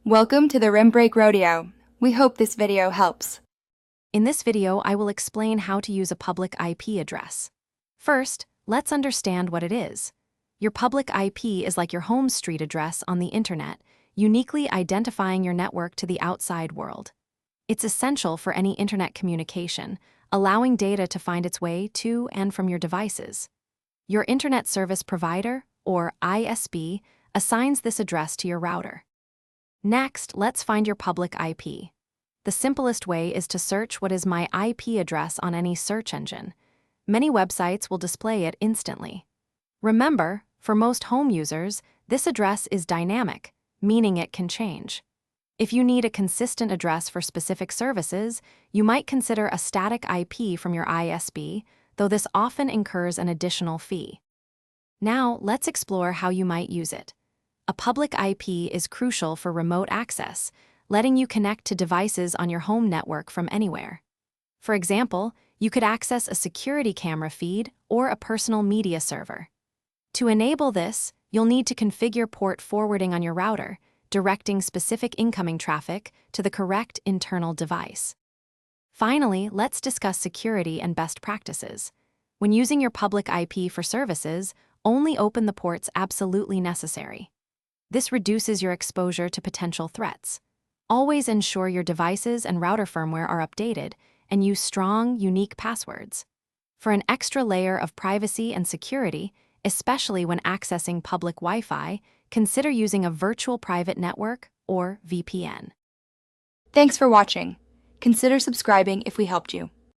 Welcome to the Rim Break Rodeo. We hope this video helps. In this video, I will explain how to use a public IP address. First, let's understand what it is. Your public IP is like your home street address on the internet, uniquely identifying your network to the outside world. It's essential for any internet communication, allowing data to find its way to and from your devices. Your Internet Service Provider, or ISP, assigns this address to your router. Next, let's find your public IP. The simplest way is to search what is my IP address on any search engine. Many websites will display it instantly. Remember, for most home users, this address is dynamic, meaning it can change. If you need a consistent address for specific services, you might consider a static IP from your ISP, though this often incurs an additional fee. Now, let's explore how you might use it. A public IP is crucial for remote access, letting you connect to devices on your home network from anywhere. For example, you could access a security camera feed or a personal media server. To enable this, you'll need to configure port forwarding on your router, directing specific incoming traffic to the correct internal device. Finally, let's discuss security and best practices. When using your public IP for services, only open the ports absolutely necessary. This reduces your exposure to potential threats. Always ensure your devices and router firmware are updated and use strong, unique passwords. For an extra layer of privacy and security, especially when accessing public Wi-Fi, consider using a virtual private network or VPN. Thanks for watching. Consider subscribing if we helped you.